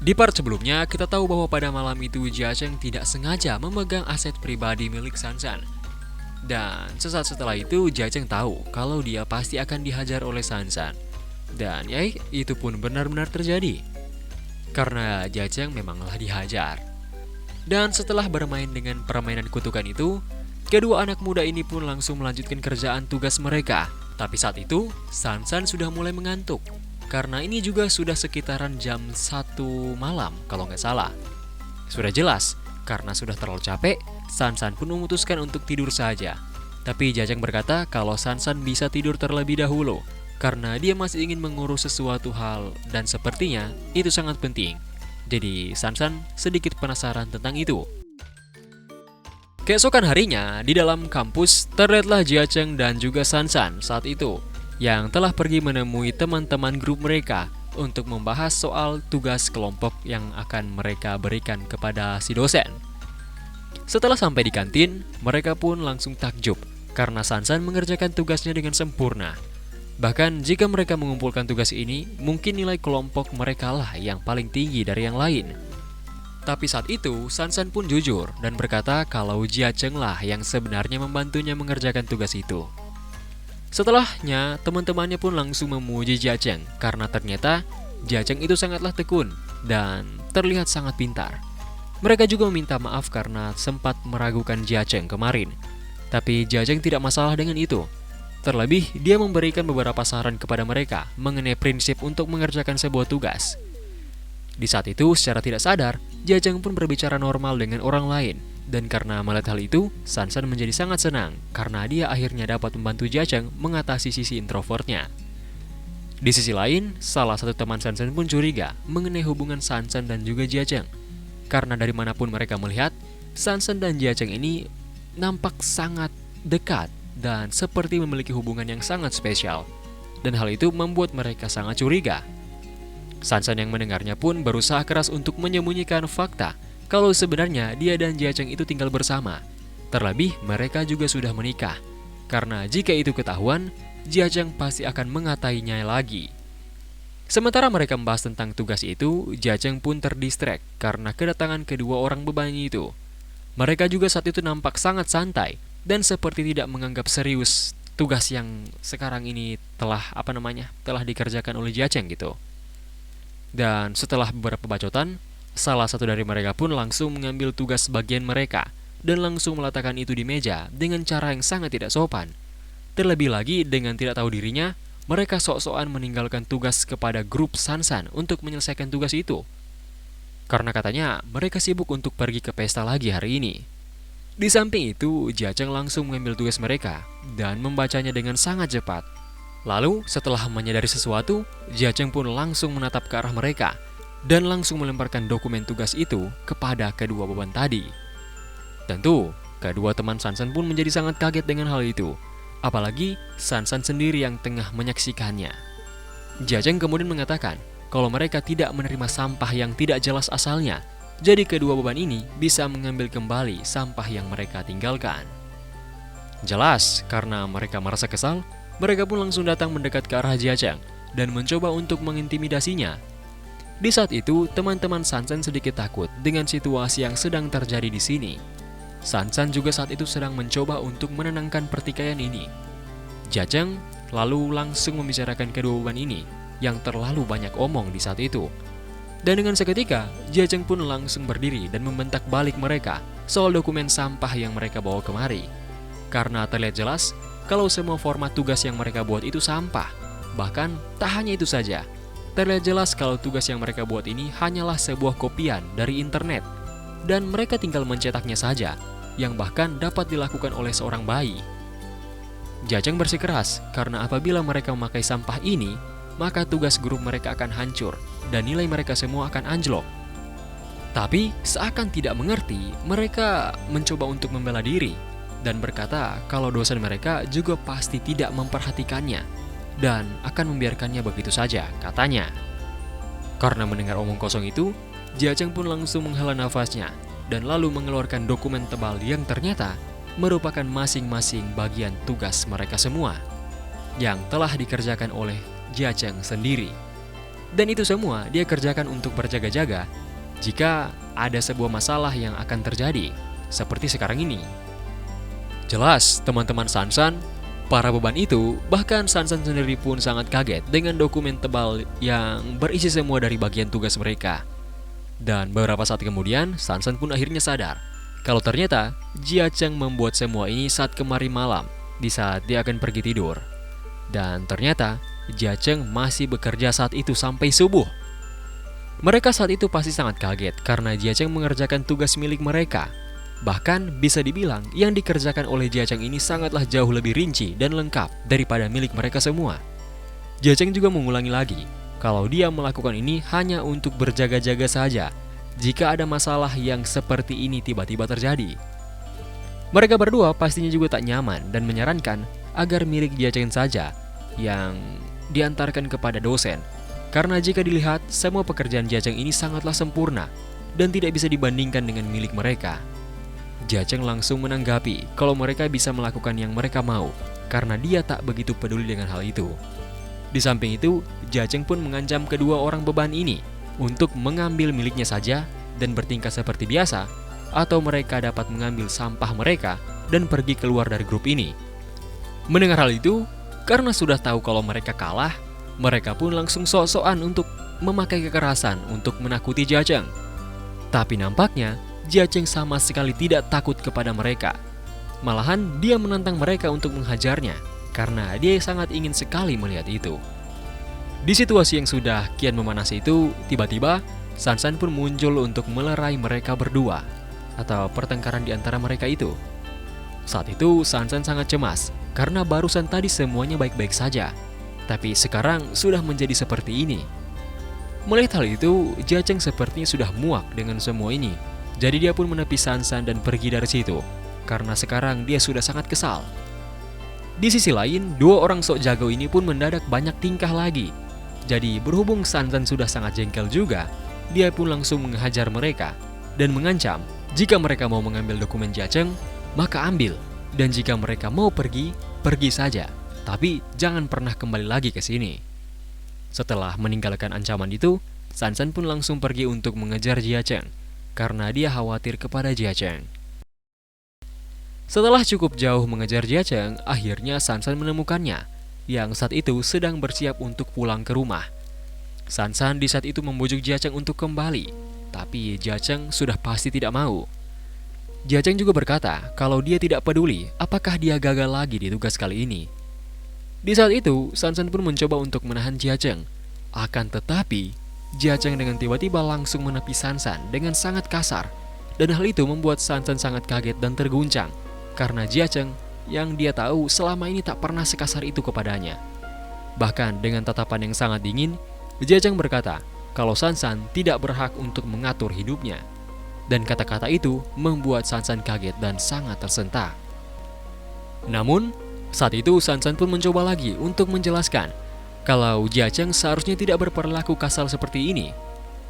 Di part sebelumnya, kita tahu bahwa pada malam itu Jia Cheng tidak sengaja memegang aset pribadi milik Sansan. Dan sesaat setelah itu, Jia Cheng tahu kalau dia pasti akan dihajar oleh Sansan. Dan ya, itu pun benar-benar terjadi. Karena Jia Cheng memanglah dihajar. Dan setelah bermain dengan permainan kutukan itu, kedua anak muda ini pun langsung melanjutkan kerjaan tugas mereka. Tapi saat itu, Sansan sudah mulai mengantuk. Karena ini juga sudah sekitaran jam 1 malam kalau nggak salah. Sudah jelas, karena sudah terlalu capek, Sansan pun memutuskan untuk tidur saja. Tapi Jia Cheng berkata kalau Sansan bisa tidur terlebih dahulu, karena dia masih ingin mengurus sesuatu hal dan sepertinya itu sangat penting. Jadi Sansan sedikit penasaran tentang itu. Keesokan harinya, di dalam kampus, terlihatlah Jia Cheng dan juga Sansan saat itu yang telah pergi menemui teman-teman grup mereka untuk membahas soal tugas kelompok yang akan mereka berikan kepada si dosen. Setelah sampai di kantin, mereka pun langsung takjub karena Sansan mengerjakan tugasnya dengan sempurna. Bahkan jika mereka mengumpulkan tugas ini, mungkin nilai kelompok mereka lah yang paling tinggi dari yang lain. Tapi saat itu, Sansan pun jujur dan berkata kalau Jia Cheng lah yang sebenarnya membantunya mengerjakan tugas itu. Setelahnya, teman-temannya pun langsung memuji Jia Cheng karena ternyata Jia Cheng itu sangatlah tekun dan terlihat sangat pintar. Mereka juga meminta maaf karena sempat meragukan Jia Cheng kemarin. Tapi Jia Cheng tidak masalah dengan itu. Terlebih, dia memberikan beberapa saran kepada mereka mengenai prinsip untuk mengerjakan sebuah tugas. Di saat itu, secara tidak sadar, Jia Cheng pun berbicara normal dengan orang lain. Dan karena melihat hal itu, Sansan menjadi sangat senang karena dia akhirnya dapat membantu Jia Cheng mengatasi sisi introvertnya. Di sisi lain, salah satu teman Sansan pun curiga mengenai hubungan Sansan dan juga Jia Cheng. Karena dari manapun mereka melihat, Sansan dan Jia Cheng ini nampak sangat dekat dan seperti memiliki hubungan yang sangat spesial. Dan hal itu membuat mereka sangat curiga. Sansan yang mendengarnya pun berusaha keras untuk menyembunyikan fakta kalau sebenarnya dia dan Jia Cheng itu tinggal bersama. Terlebih mereka juga sudah menikah. Karena jika itu ketahuan, Jia Cheng pasti akan mengatainya lagi. Sementara mereka membahas tentang tugas itu, Jia Cheng pun terdistract karena kedatangan kedua orang bebanyi itu. Mereka juga saat itu nampak sangat santai dan seperti tidak menganggap serius tugas yang sekarang ini telah dikerjakan oleh Jia Cheng gitu. Dan setelah beberapa bacotan, salah satu dari mereka pun langsung mengambil tugas bagian mereka dan langsung meletakkan itu di meja dengan cara yang sangat tidak sopan. Terlebih lagi dengan tidak tahu dirinya, mereka sok-sokan meninggalkan tugas kepada grup Sansan untuk menyelesaikan tugas itu. Karena katanya mereka sibuk untuk pergi ke pesta lagi hari ini. Di samping itu, Jia Cheng langsung mengambil tugas mereka dan membacanya dengan sangat cepat. Lalu, setelah menyadari sesuatu, Jia Cheng pun langsung menatap ke arah mereka dan langsung melemparkan dokumen tugas itu kepada kedua beban tadi. Tentu, kedua teman Sansan pun menjadi sangat kaget dengan hal itu. Apalagi Sansan sendiri yang tengah menyaksikannya. Jia Cheng kemudian mengatakan kalau mereka tidak menerima sampah yang tidak jelas asalnya, jadi kedua beban ini bisa mengambil kembali sampah yang mereka tinggalkan. Jelas, karena mereka merasa kesal, mereka pun langsung datang mendekat ke arah Jia Cheng dan mencoba untuk mengintimidasinya. Di saat itu, teman-teman Sansan sedikit takut dengan situasi yang sedang terjadi di sini. Sansan juga saat itu sedang mencoba untuk menenangkan pertikaian ini. Jia Cheng lalu langsung membicarakan kedua beban ini yang terlalu banyak omong di saat itu. Dan dengan seketika, Jia Cheng pun langsung berdiri dan membentak balik mereka soal dokumen sampah yang mereka bawa kemari. Karena terlihat jelas kalau semua format tugas yang mereka buat itu sampah. Bahkan tak hanya itu saja, terlihat jelas kalau tugas yang mereka buat ini hanyalah sebuah kopian dari internet dan mereka tinggal mencetaknya saja, yang bahkan dapat dilakukan oleh seorang bayi. Jia Cheng bersikeras karena apabila mereka memakai sampah ini, maka tugas grup mereka akan hancur dan nilai mereka semua akan anjlok. Tapi seakan tidak mengerti, mereka mencoba untuk membela diri dan berkata kalau dosen mereka juga pasti tidak memperhatikannya dan akan membiarkannya begitu saja, katanya. Karena mendengar omong kosong itu, Jia Cheng pun langsung menghela nafasnya dan lalu mengeluarkan dokumen tebal yang ternyata merupakan masing-masing bagian tugas mereka semua yang telah dikerjakan oleh Jia Cheng sendiri. Dan itu semua dia kerjakan untuk berjaga-jaga jika ada sebuah masalah yang akan terjadi, seperti sekarang ini. Jelas, teman-teman Sansan, para beban itu, bahkan Sansan sendiri pun sangat kaget dengan dokumen tebal yang berisi semua dari bagian tugas mereka. Dan beberapa saat kemudian, Sansan pun akhirnya sadar kalau ternyata Jia Cheng membuat semua ini saat kemarin malam, di saat dia akan pergi tidur. Dan ternyata Jia Cheng masih bekerja saat itu sampai subuh. Mereka saat itu pasti sangat kaget karena Jia Cheng mengerjakan tugas milik mereka. Bahkan bisa dibilang yang dikerjakan oleh Jia Cheng ini sangatlah jauh lebih rinci dan lengkap daripada milik mereka semua. Jia Cheng juga mengulangi lagi kalau dia melakukan ini hanya untuk berjaga-jaga saja jika ada masalah yang seperti ini tiba-tiba terjadi. Mereka berdua pastinya juga tak nyaman dan menyarankan agar milik Jia Cheng saja yang diantarkan kepada dosen. Karena jika dilihat, semua pekerjaan Jia Cheng ini sangatlah sempurna dan tidak bisa dibandingkan dengan milik mereka. Jia Cheng langsung menanggapi kalau mereka bisa melakukan yang mereka mau karena dia tak begitu peduli dengan hal itu. Di samping itu, Jia Cheng pun mengancam kedua orang beban ini untuk mengambil miliknya saja dan bertingkah seperti biasa, atau mereka dapat mengambil sampah mereka dan pergi keluar dari grup ini. Mendengar hal itu, karena sudah tahu kalau mereka kalah, mereka pun langsung sok-sokan untuk memakai kekerasan untuk menakuti Jia Cheng. Tapi nampaknya, Jia Cheng sama sekali tidak takut kepada mereka. Malahan dia menantang mereka untuk menghajarnya, karena dia sangat ingin sekali melihat itu. Di situasi yang sudah kian memanas itu, tiba-tiba Sansan pun muncul untuk melerai mereka berdua, atau pertengkaran di antara mereka itu. Saat itu Sansan sangat cemas, karena barusan tadi semuanya baik-baik saja, tapi sekarang sudah menjadi seperti ini. Melihat hal itu, Jia Cheng sepertinya sudah muak dengan semua ini. Jadi dia pun menepi Sansan dan pergi dari situ, karena sekarang dia sudah sangat kesal. Di sisi lain, dua orang sok jago ini pun mendadak banyak tingkah lagi. Jadi berhubung Sansan sudah sangat jengkel juga, dia pun langsung menghajar mereka dan mengancam jika mereka mau mengambil dokumen Jia Cheng, maka ambil. Dan jika mereka mau pergi, pergi saja. Tapi jangan pernah kembali lagi ke sini. Setelah meninggalkan ancaman itu, Sansan pun langsung pergi untuk mengejar Jia Cheng karena dia khawatir kepada Jia Cheng. Setelah cukup jauh mengejar Jia Cheng, akhirnya Sansan menemukannya yang saat itu sedang bersiap untuk pulang ke rumah. Sansan di saat itu membujuk Jia Cheng untuk kembali, tapi Jia Cheng sudah pasti tidak mau. Jia Cheng juga berkata kalau dia tidak peduli apakah dia gagal lagi di tugas kali ini. Di saat itu, Sansan pun mencoba untuk menahan Jia Cheng. Akan tetapi, Jia Cheng dengan tiba-tiba langsung menepi Sansan dengan sangat kasar. Dan hal itu membuat Sansan sangat kaget dan terguncang, karena Jia Cheng yang dia tahu selama ini tak pernah sekasar itu kepadanya. Bahkan dengan tatapan yang sangat dingin, Jia Cheng berkata kalau Sansan tidak berhak untuk mengatur hidupnya. Dan kata-kata itu membuat Sansan kaget dan sangat tersentak. Namun, saat itu Sansan pun mencoba lagi untuk menjelaskan kalau Jia Cheng seharusnya tidak berperilaku kasar seperti ini,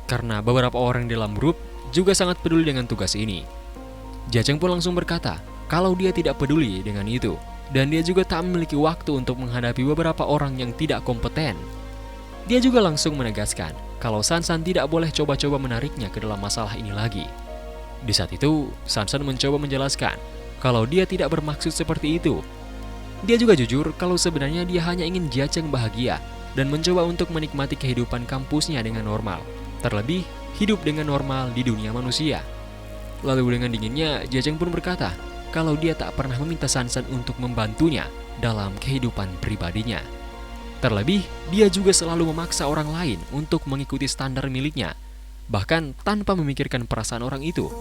karena beberapa orang dalam grup juga sangat peduli dengan tugas ini. Jia Cheng pun langsung berkata kalau dia tidak peduli dengan itu, dan dia juga tak memiliki waktu untuk menghadapi beberapa orang yang tidak kompeten. Dia juga langsung menegaskan kalau Sansan tidak boleh coba-coba menariknya ke dalam masalah ini lagi. Di saat itu, Sansan mencoba menjelaskan kalau dia tidak bermaksud seperti itu. Dia juga jujur kalau sebenarnya dia hanya ingin Jia Cheng bahagia dan mencoba untuk menikmati kehidupan kampusnya dengan normal, terlebih hidup dengan normal di dunia manusia. Lalu dengan dinginnya, Jia Cheng pun berkata kalau dia tak pernah meminta Sansan untuk membantunya dalam kehidupan pribadinya. Terlebih, dia juga selalu memaksa orang lain untuk mengikuti standar miliknya, bahkan tanpa memikirkan perasaan orang itu.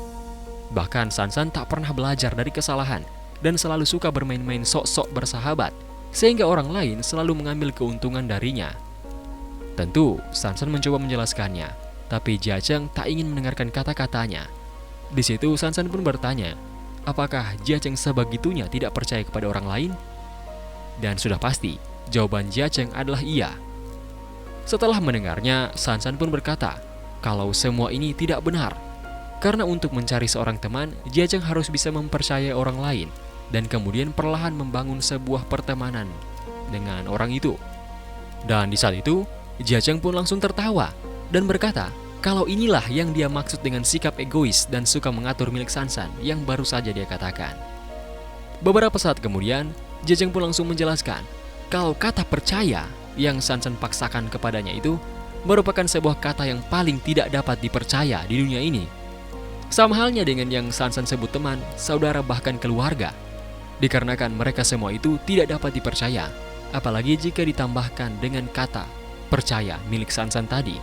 Bahkan Sansan tak pernah belajar dari kesalahan dan selalu suka bermain-main sok-sok bersahabat, sehingga orang lain selalu mengambil keuntungan darinya. Tentu, Sansan mencoba menjelaskannya, tapi Jia Cheng tak ingin mendengarkan kata-katanya. Di situ Sansan pun bertanya, apakah Jia Cheng sebegitunya tidak percaya kepada orang lain? Dan sudah pasti, jawaban Jia Cheng adalah iya. Setelah mendengarnya, Sansan pun berkata kalau semua ini tidak benar. Karena untuk mencari seorang teman, Jia Cheng harus bisa mempercayai orang lain dan kemudian perlahan membangun sebuah pertemanan dengan orang itu. Dan di saat itu, Jiajeng pun langsung tertawa dan berkata kalau inilah yang dia maksud dengan sikap egois dan suka mengatur milik Sansan yang baru saja dia katakan. Beberapa saat kemudian, Jiajeng pun langsung menjelaskan kalau kata percaya yang Sansan paksakan kepadanya itu merupakan sebuah kata yang paling tidak dapat dipercaya di dunia ini. Sama halnya dengan yang Sansan sebut teman, saudara bahkan keluarga. Dikarenakan mereka semua itu tidak dapat dipercaya, apalagi jika ditambahkan dengan kata percaya milik Sansan tadi.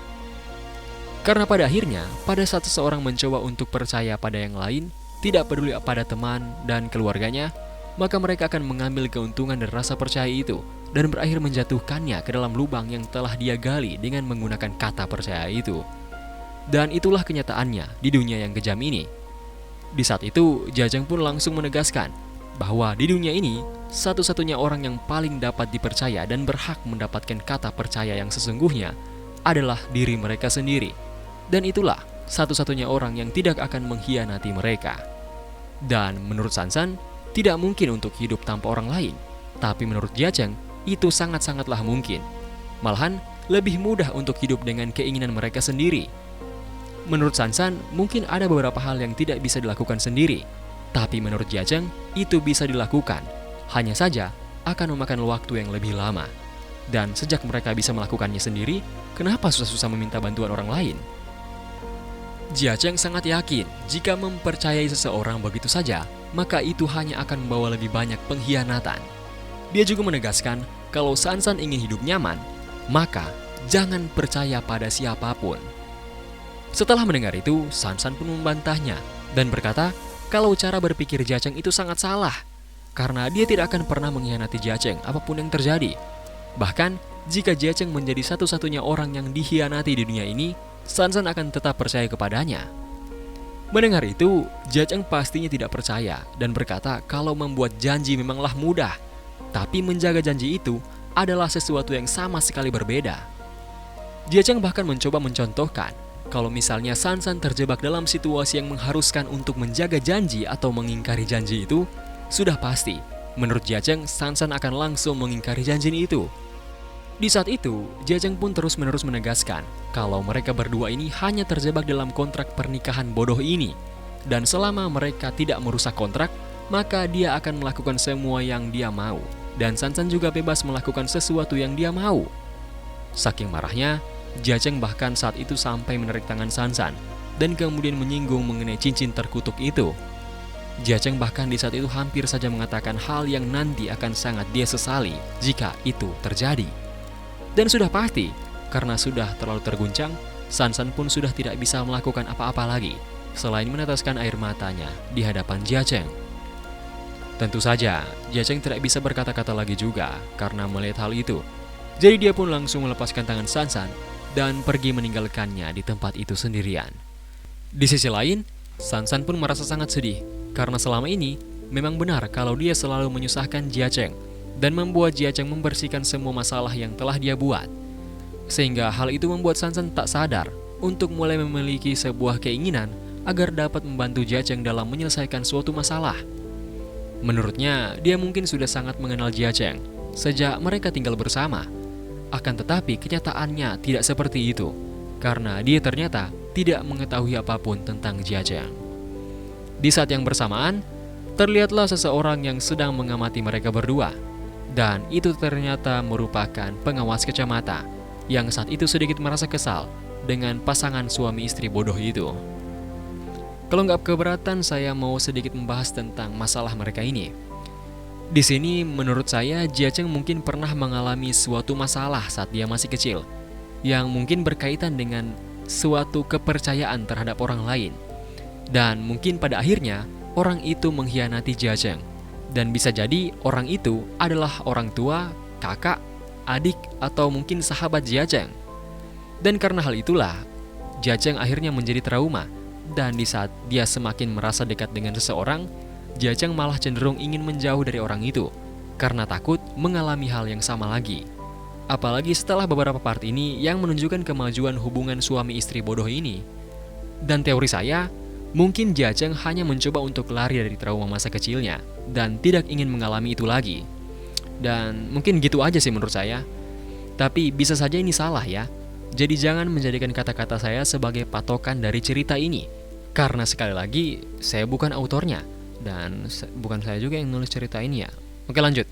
Karena pada akhirnya, pada saat seseorang mencoba untuk percaya pada yang lain, tidak peduli pada teman dan keluarganya, maka mereka akan mengambil keuntungan dari rasa percaya itu dan berakhir menjatuhkannya ke dalam lubang yang telah dia gali dengan menggunakan kata percaya itu. Dan itulah kenyataannya di dunia yang kejam ini. Di saat itu, Jiajeng pun langsung menegaskan bahwa di dunia ini, satu-satunya orang yang paling dapat dipercaya dan berhak mendapatkan kata percaya yang sesungguhnya adalah diri mereka sendiri. Dan itulah satu-satunya orang yang tidak akan mengkhianati mereka. Dan menurut Sansan, tidak mungkin untuk hidup tanpa orang lain. Tapi menurut Jiajeng, itu sangat-sangatlah mungkin. Malahan, lebih mudah untuk hidup dengan keinginan mereka sendiri. Menurut Sansan, mungkin ada beberapa hal yang tidak bisa dilakukan sendiri. Tapi menurut Jiajeng, itu bisa dilakukan. Hanya saja, akan memakan waktu yang lebih lama. Dan sejak mereka bisa melakukannya sendiri, kenapa susah-susah meminta bantuan orang lain? Jiajeng sangat yakin, jika mempercayai seseorang begitu saja, maka itu hanya akan membawa lebih banyak pengkhianatan. Dia juga menegaskan, kalau Sansan ingin hidup nyaman, maka jangan percaya pada siapapun. Setelah mendengar itu, Sansan pun membantahnya dan berkata kalau cara berpikir Jiajeng itu sangat salah, karena dia tidak akan pernah mengkhianati Jiajeng apapun yang terjadi. Bahkan, jika Jiajeng menjadi satu-satunya orang yang dikhianati di dunia ini, Sansan akan tetap percaya kepadanya. Mendengar itu, Jiajeng pastinya tidak percaya dan berkata kalau membuat janji memanglah mudah, tapi menjaga janji itu adalah sesuatu yang sama sekali berbeda. Jiajeng bahkan mencoba mencontohkan kalau misalnya Sansan terjebak dalam situasi yang mengharuskan untuk menjaga janji atau mengingkari janji itu, sudah pasti, menurut Jiajeng, Sansan akan langsung mengingkari janji itu. Di saat itu, Jiajeng pun terus-menerus menegaskan kalau mereka berdua ini hanya terjebak dalam kontrak pernikahan bodoh ini. Dan selama mereka tidak merusak kontrak, maka dia akan melakukan semua yang dia mau. Dan Sansan juga bebas melakukan sesuatu yang dia mau. Saking marahnya, Jiajeng bahkan saat itu sampai menarik tangan Sansan dan kemudian menyinggung mengenai cincin terkutuk itu. Jiajeng bahkan di saat itu hampir saja mengatakan hal yang nanti akan sangat dia sesali jika itu terjadi. Dan sudah pasti, karena sudah terlalu terguncang, Sansan pun sudah tidak bisa melakukan apa-apa lagi selain meneteskan air matanya di hadapan Jiajeng. Tentu saja, Jiajeng tidak bisa berkata-kata lagi juga karena melihat hal itu. Jadi dia pun langsung melepaskan tangan Sansan dan pergi meninggalkannya di tempat itu sendirian. Di sisi lain, Sansan pun merasa sangat sedih karena selama ini memang benar kalau dia selalu menyusahkan Jiajeng dan membuat Jiajeng membersihkan semua masalah yang telah dia buat. Sehingga hal itu membuat Sansan tak sadar untuk mulai memiliki sebuah keinginan agar dapat membantu Jiajeng dalam menyelesaikan suatu masalah. Menurutnya, dia mungkin sudah sangat mengenal Jiajeng sejak mereka tinggal bersama. Akan tetapi kenyataannya tidak seperti itu, karena dia ternyata tidak mengetahui apapun tentang Jiajeng. Di saat yang bersamaan, terlihatlah seseorang yang sedang mengamati mereka berdua. Dan itu ternyata merupakan pengawas kacamata yang saat itu sedikit merasa kesal dengan pasangan suami istri bodoh itu. Kalau nggak keberatan, saya mau sedikit membahas tentang masalah mereka ini. Di sini menurut saya Jiajeng mungkin pernah mengalami suatu masalah saat dia masih kecil, yang mungkin berkaitan dengan suatu kepercayaan terhadap orang lain. Dan mungkin pada akhirnya orang itu mengkhianati Jiajeng. Dan bisa jadi orang itu adalah orang tua, kakak, adik, atau mungkin sahabat Jiajeng. Dan karena hal itulah, Jiajeng akhirnya menjadi trauma. Dan di saat dia semakin merasa dekat dengan seseorang, Jiajeng malah cenderung ingin menjauh dari orang itu karena takut mengalami hal yang sama lagi. Apalagi setelah beberapa part ini yang menunjukkan kemajuan hubungan suami istri bodoh ini. Dan teori saya, mungkin Jiajeng hanya mencoba untuk lari dari trauma masa kecilnya dan tidak ingin mengalami itu lagi. Dan mungkin gitu aja sih menurut saya. Tapi bisa saja ini salah ya. Jadi jangan menjadikan kata-kata saya sebagai patokan dari cerita ini. Karena sekali lagi, saya bukan autornya. Dan bukan saya juga yang nulis cerita ini ya. Oke, lanjut.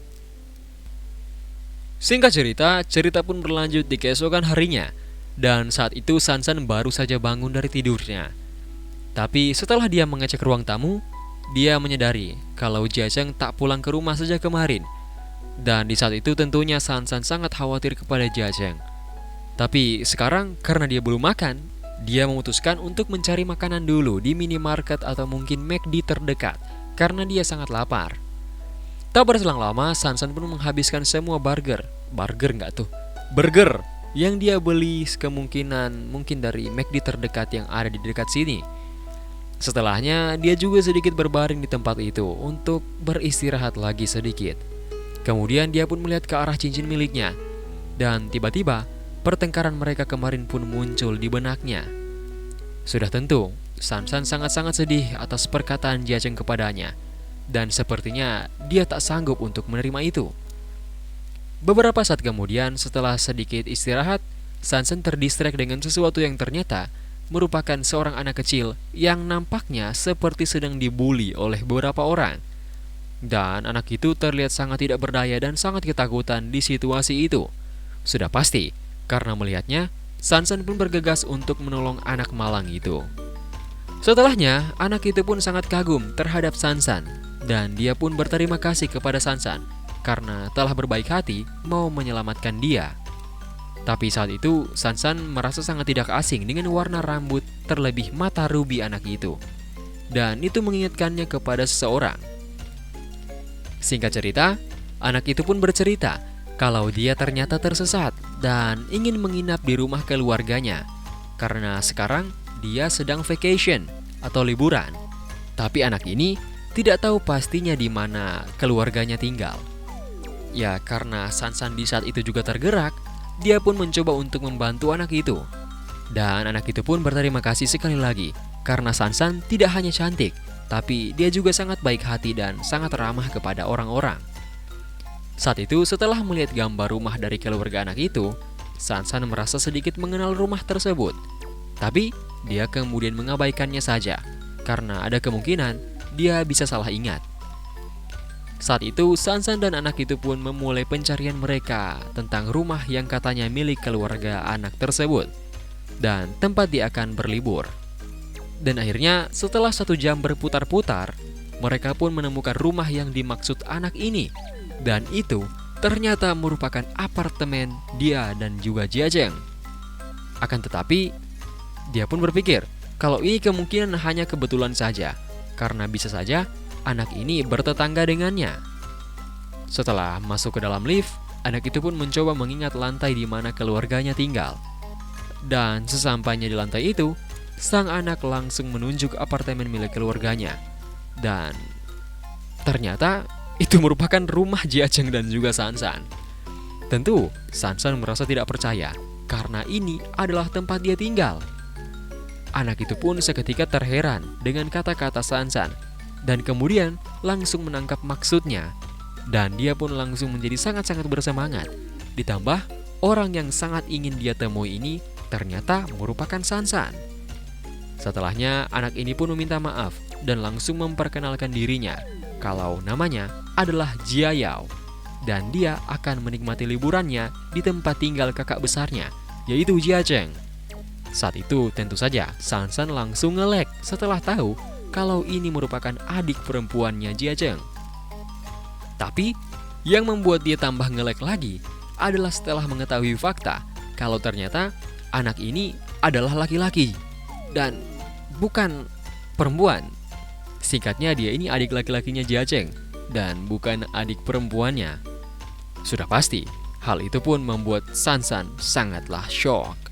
Singkat cerita, cerita pun berlanjut di keesokan harinya. Dan saat itu Sansan baru saja bangun dari tidurnya. Tapi setelah dia mengecek ruang tamu, dia menyadari kalau Jia Cheng tak pulang ke rumah sejak kemarin. Dan di saat itu tentunya Sansan sangat khawatir kepada Jia Cheng. Tapi sekarang karena dia belum makan, dia memutuskan untuk mencari makanan dulu di minimarket atau mungkin McD terdekat karena dia sangat lapar. Tak berselang lama, Sansan pun menghabiskan semua burger yang dia beli kemungkinan mungkin dari McD terdekat yang ada di dekat sini. Setelahnya, dia juga sedikit berbaring di tempat itu untuk beristirahat lagi sedikit. Kemudian dia pun melihat ke arah cincin miliknya. Dan tiba-tiba, pertengkaran mereka kemarin pun muncul di benaknya. Sudah tentu, Sansan sangat-sangat sedih atas perkataan Jia Cheng kepadanya. Dan sepertinya dia tak sanggup untuk menerima itu. Beberapa saat kemudian, setelah sedikit istirahat, Sansan terdistrek dengan sesuatu yang ternyata merupakan seorang anak kecil yang nampaknya seperti sedang dibully oleh beberapa orang. Dan anak itu terlihat sangat tidak berdaya dan sangat ketakutan di situasi itu. Sudah pasti, karena melihatnya, Sansan pun bergegas untuk menolong anak malang itu. Setelahnya, anak itu pun sangat kagum terhadap Sansan. Dan dia pun berterima kasih kepada Sansan karena telah berbaik hati mau menyelamatkan dia. Tapi saat itu, Sansan merasa sangat tidak asing dengan warna rambut terlebih mata ruby anak itu. Dan itu mengingatkannya kepada seseorang. Singkat cerita, anak itu pun bercerita kalau dia ternyata tersesat dan ingin menginap di rumah keluarganya. Karena sekarang dia sedang vacation atau liburan. Tapi anak ini tidak tahu pastinya di mana keluarganya tinggal. Ya, karena Sansan di saat itu juga tergerak, dia pun mencoba untuk membantu anak itu. Dan anak itu pun berterima kasih sekali lagi karena Sansan tidak hanya cantik, tapi dia juga sangat baik hati dan sangat ramah kepada orang-orang. Saat itu setelah melihat gambar rumah dari keluarga anak itu, Sansan merasa sedikit mengenal rumah tersebut. Tapi dia kemudian mengabaikannya saja karena ada kemungkinan dia bisa salah ingat. Saat itu, Sansan dan anak itu pun memulai pencarian mereka tentang rumah yang katanya milik keluarga anak tersebut dan tempat dia akan berlibur. Dan akhirnya, setelah 1 jam berputar-putar, mereka pun menemukan rumah yang dimaksud anak ini. Dan itu ternyata merupakan apartemen dia dan juga Jia Cheng. Akan tetapi, dia pun berpikir kalau ini kemungkinan hanya kebetulan saja, karena bisa saja anak ini bertetangga dengannya. Setelah masuk ke dalam lift, anak itu pun mencoba mengingat lantai di mana keluarganya tinggal. Dan sesampainya di lantai itu, sang anak langsung menunjuk apartemen milik keluarganya. Dan ternyata itu merupakan rumah Jia Cheng dan juga Sansan. Tentu, Sansan merasa tidak percaya karena ini adalah tempat dia tinggal. Anak itu pun seketika terheran dengan kata-kata Sansan dan kemudian langsung menangkap maksudnya. Dan dia pun langsung menjadi sangat-sangat bersemangat. Ditambah, orang yang sangat ingin dia temui ini ternyata merupakan Sansan. Setelahnya, anak ini pun meminta maaf dan langsung memperkenalkan dirinya kalau namanya adalah Jia Yao. Dan dia akan menikmati liburannya di tempat tinggal kakak besarnya, yaitu Jia Cheng. Saat itu tentu saja Sansan langsung ngelek setelah tahu kalau ini merupakan adik perempuannya Jia Cheng. Tapi yang membuat dia tambah ngelek lagi adalah setelah mengetahui fakta kalau ternyata anak ini adalah laki-laki dan bukan perempuan. Singkatnya, dia ini adik laki-lakinya Jia Cheng dan bukan adik perempuannya. Sudah pasti, hal itu pun membuat Sansan sangatlah shock.